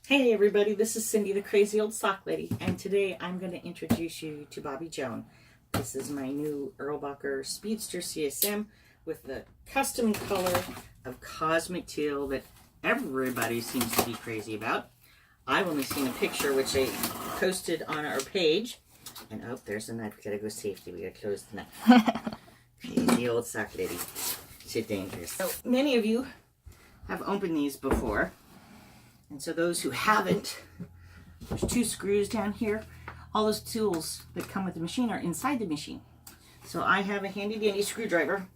Hey everybody, this is Cindy, the crazy old sock lady, and today I'm going to introduce you to Bobbie Joan. This is my new Erlbacher Speedster CSM with the custom color of cosmic teal that everybody seems to be crazy about. I've only seen a picture which I posted on our page, and oh, there's the knife. We gotta go safety. We gotta close the knife. Crazy old sock lady. Shit dangerous. So many of you have opened these before. And so those who haven't, there's two screws down here. All those tools that come with the machine are inside the machine. So I have a handy dandy screwdriver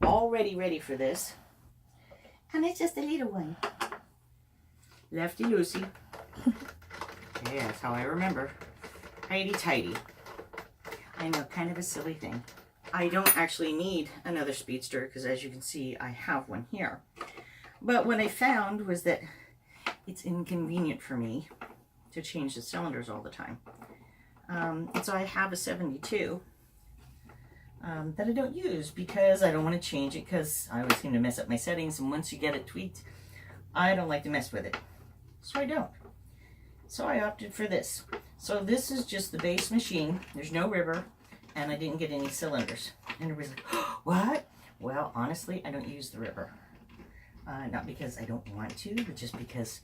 already ready for this. And it's just a little one. Lefty loosey. Yeah, that's how I remember. Tighty tighty. I know, kind of a silly thing. I don't actually need another speedster because as you can see, I have one here. But what I found was that it's inconvenient for me to change the cylinders all the time. And so I have a 72 that I don't use because I don't want to change it because I always seem to mess up my settings, and once you get it tweaked, I don't like to mess with it. So I don't. So I opted for this. So this is just the base machine. There's no ribber, and I didn't get any cylinders. And everybody's like, oh, what? Well, honestly, I don't use the ribber. Not because I don't want to, but just because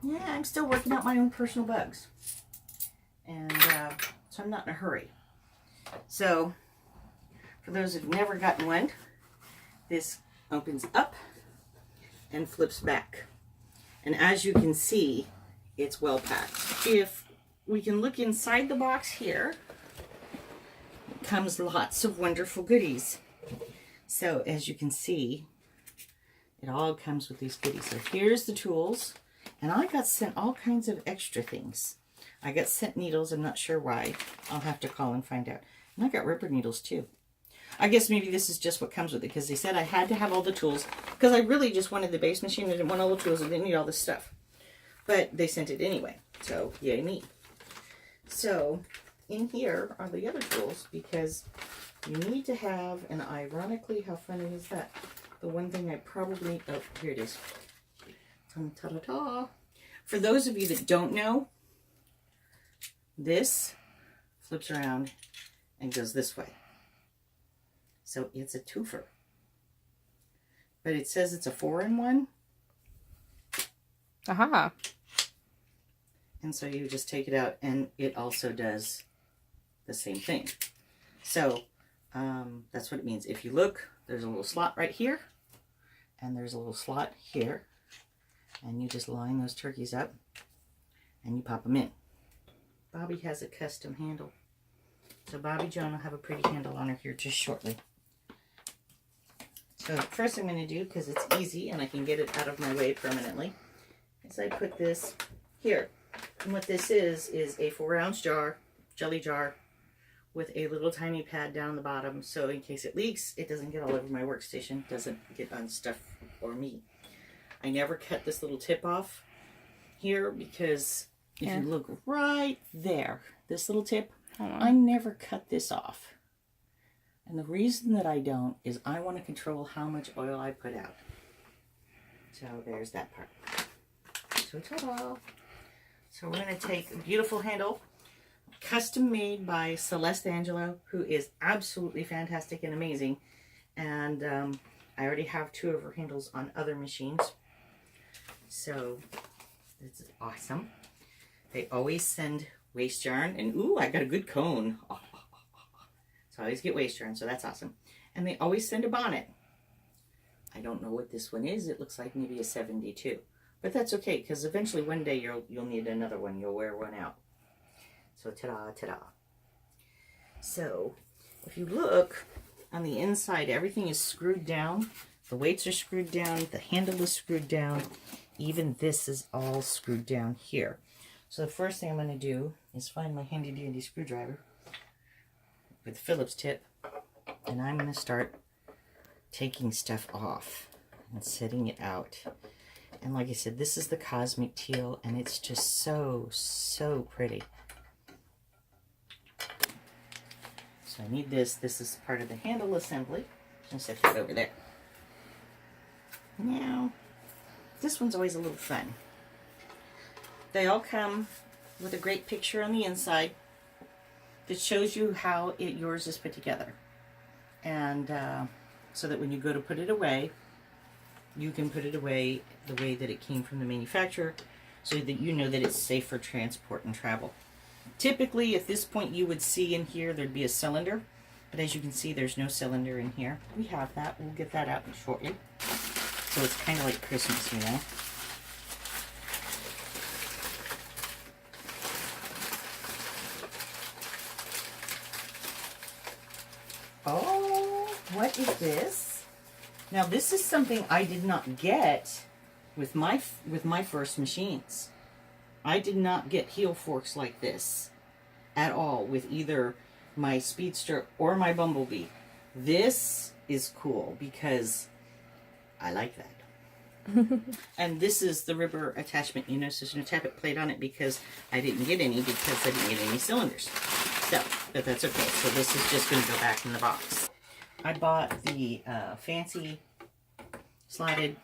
yeah, I'm still working out my own personal bugs. And so I'm not in a hurry. So, for those who've never gotten one, this opens up and flips back. And as you can see, it's well packed. If we can look inside the box here, comes lots of wonderful goodies. So, as you can see, it all comes with these goodies. So here's the tools. And I got sent all kinds of extra things. I got sent needles. I'm not sure why. I'll have to call and find out. And I got rubber needles too. I guess maybe this is just what comes with it because they said I had to have all the tools because I really just wanted the base machine. I didn't want all the tools. I didn't need all this stuff. But they sent it anyway. So yay me. So in here are the other tools because you need to have, and ironically, how funny is that? The one thing I probably, oh, here it is. Ta-da-ta. For those of you that don't know, this flips around and goes this way. So it's a twofer. But it says it's a 4-in-1. Aha. And so you just take it out and it also does the same thing. So that's what it means. If you look, there's a little slot right here. And there's a little slot here. And you just line those turkeys up and you pop them in. Bobbie has a custom handle. So Bobbie Joan will have a pretty handle on her here just shortly. So first I'm going to do, because it's easy and I can get it out of my way permanently, is I put this here. And what this is a 4-ounce jar, jelly jar, with a little tiny pad down the bottom. So in case it leaks, it doesn't get all over my workstation, doesn't get on stuff or me. I never cut this little tip off here because if you look right there, this little tip, I never cut this off. And the reason that I don't is I want to control how much oil I put out. So there's that part. So ta-da! So we're going to take a beautiful handle, custom made by Celeste Angelo, who is absolutely fantastic and amazing. And I already have 2 of her handles on other machines. So, this is awesome. They always send waste yarn. And, ooh, I got a good cone. Oh. So, I always get waste yarn, so that's awesome. And they always send a bonnet. I don't know what this one is. It looks like maybe a 72. But that's okay, because eventually one day you'll need another one. You'll wear one out. So, ta-da, ta-da. So, if you look on the inside, everything is screwed down. The weights are screwed down. The handle is screwed down. Even this is all screwed down here. So the first thing I'm going to do is find my handy dandy screwdriver with a Phillips tip. And I'm going to start taking stuff off and setting it out. And like I said, this is the cosmic teal and it's just so, so pretty. So I need this. This is part of the handle assembly. I'm going to set that over there. Now, this one's always a little fun. They all come with a great picture on the inside that shows you how yours is put together. And so that when you go to put it away, you can put it away the way that it came from the manufacturer, so that you know that it's safe for transport and travel. Typically, at this point, you would see in here there'd be a cylinder, but as you can see, there's no cylinder in here. We have that. We'll get that out shortly. So it's kind of like Christmas, you know. Oh, what is this? Now, this is something I did not get with my first machines. I did not get heel forks like this at all with either my Speedster or my Bumblebee. This is cool because I like that. And this is the rubber attachment, you know, so there's no tappet plate on it because I didn't get any because I didn't get any cylinders. So, but that's okay. So this is just going to go back in the box. I bought the fancy slotted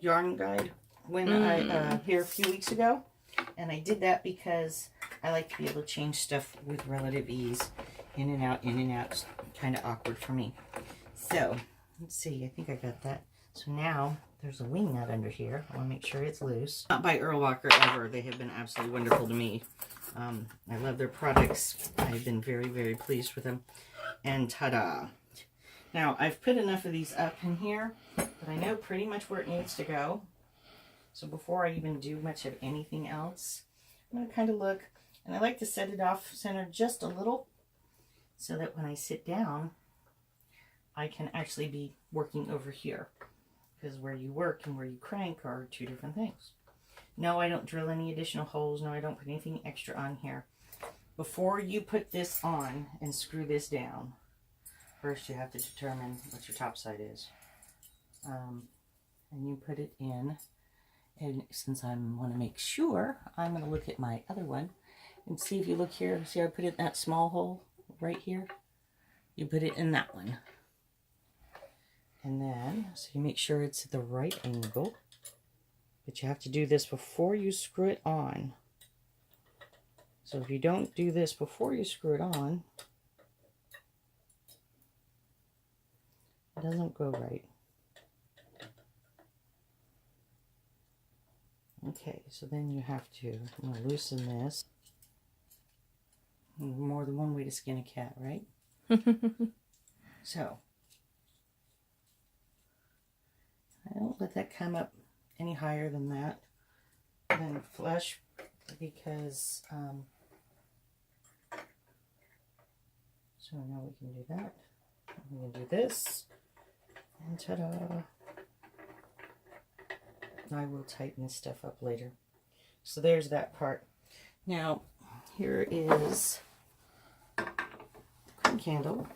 yarn guide when I here a few weeks ago, and I did that because I like to be able to change stuff with relative ease, in and out, it's kind of awkward for me. So let's see, I think I got that. So now there's a wing nut under here. I want to make sure it's loose. Not by Erlbacher ever. They have been absolutely wonderful to me. I love their products. I've been very, very pleased with them. And ta-da! Now, I've put enough of these up in here that I know pretty much where it needs to go. So before I even do much of anything else, I'm going to kind of look. And I like to set it off center just a little so that when I sit down, I can actually be working over here. Because where you work and where you crank are two different things. No, I don't drill any additional holes. No, I don't put anything extra on here. Before you put this on and screw this down, first you have to determine what your top side is. And you put it in. And since I want to make sure, I'm going to look at my other one and see if you look here. See how I put it in that small hole right here? You put it in that one. And then, so you make sure it's at the right angle. But you have to do this before you screw it on. So if you don't do this before you screw it on, it doesn't go right. Okay, so then you have to loosen this. More than one way to skin a cat, right? So, I don't let that come up any higher than that, than flush, because so now we can do that. We can do this, and ta-da! I will tighten this stuff up later. So there's that part. Now, here is the crank handle.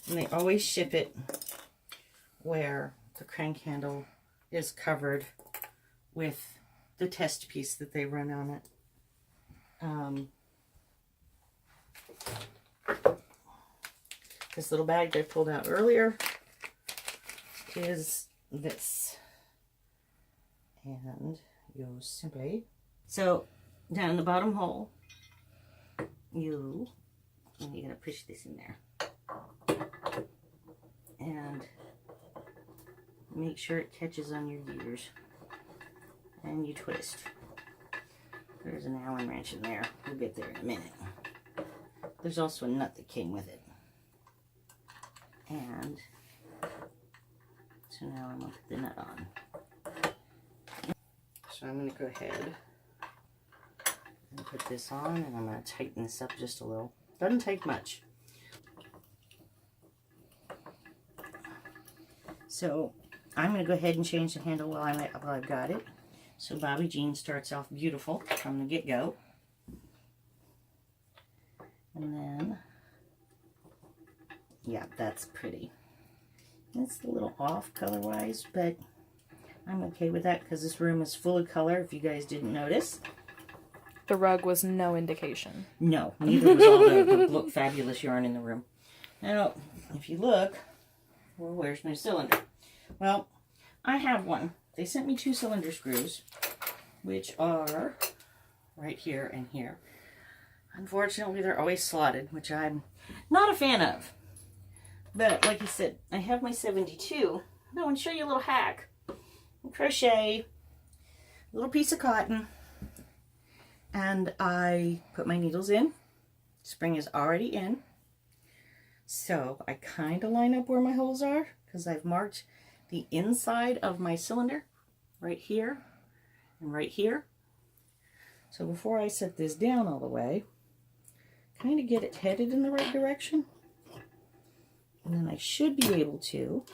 And they always ship it where the crank handle is covered with the test piece that they run on it. This little bag I pulled out earlier is this. And you simply, so down in the bottom hole, you gotta push this in there. And make sure it catches on your gears. And you twist. There's an Allen wrench in there. We'll get there in a minute. There's also a nut that came with it. And so now I'm going to put the nut on. So I'm going to go ahead and put this on, and I'm going to tighten this up just a little. Doesn't take much. So I'm going to go ahead and change the handle while I've got it. So Bobbie Joan starts off beautiful from the get-go. And then, yeah, that's pretty. It's a little off color-wise, but I'm okay with that because this room is full of color, if you guys didn't notice. The rug was no indication. No, neither was all the Look Fabulous yarn in the room. Now, if you look, well, where's my cylinder? Well, I have one. They sent me 2 cylinder screws, which are right here and here. Unfortunately, they're always slotted, which I'm not a fan of. But like I said, I have my 72. I want to show you a little hack. Crochet, a little piece of cotton, and I put my needles in. Spring is already in. So I kind of line up where my holes are because I've marked the inside of my cylinder right here and right here. So before I set this down all the way, kind of get it headed in the right direction. And then I should be able to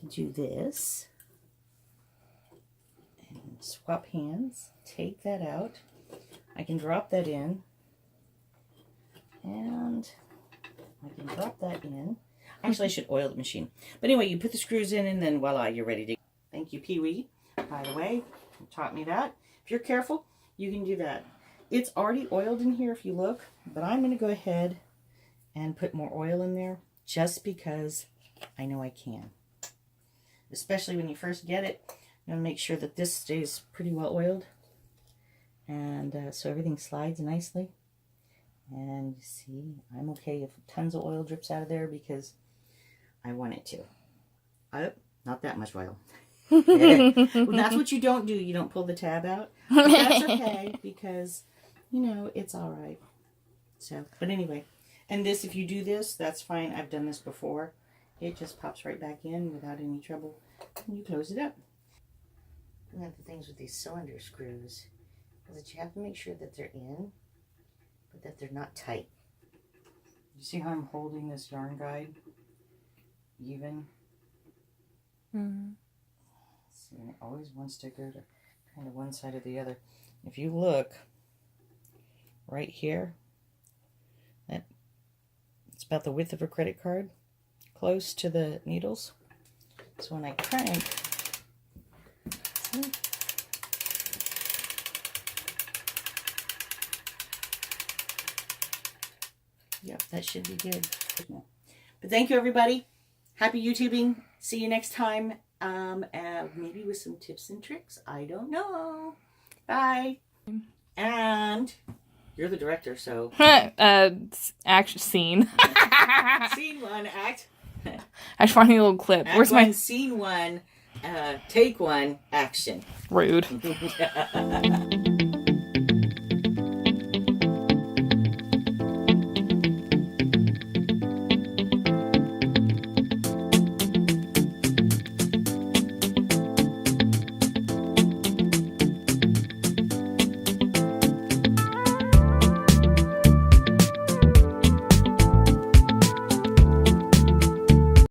do this and swap hands, take that out. I can drop that in, and I can drop that in. Actually, I should oil the machine. But anyway, you put the screws in and then voila, you're ready to go. Thank you, Pee-wee, by the way. You taught me that. If you're careful, you can do that. It's already oiled in here if you look, but I'm going to go ahead and put more oil in there just because I know I can. Especially when you first get it, you want to make sure that this stays pretty well oiled. And so everything slides nicely. And you see, I'm okay if tons of oil drips out of there because I want it to. Oh, not that much oil. Well, that's what you don't do. You don't pull the tab out. But that's okay because, you know, it's all right. So, but anyway, and this, if you do this, that's fine. I've done this before. It just pops right back in without any trouble. And you close it up. One of the things with these cylinder screws is that you have to make sure that they're in, but that they're not tight. You see how I'm holding this yarn guide even? Mm-hmm. See, and it always wants to go to kind of one side or the other. If you look right here, it's about the width of a credit card, close to the needles. So when I crank, see? Yep, that should be good. But thank you, everybody. Happy YouTubing. See you next time. Maybe with some tips and tricks. I don't know. Bye. And you're the director, so. Action scene. Scene 1, act. I should find a little clip. Act Where's 1, my scene 1, take 1, action. rude?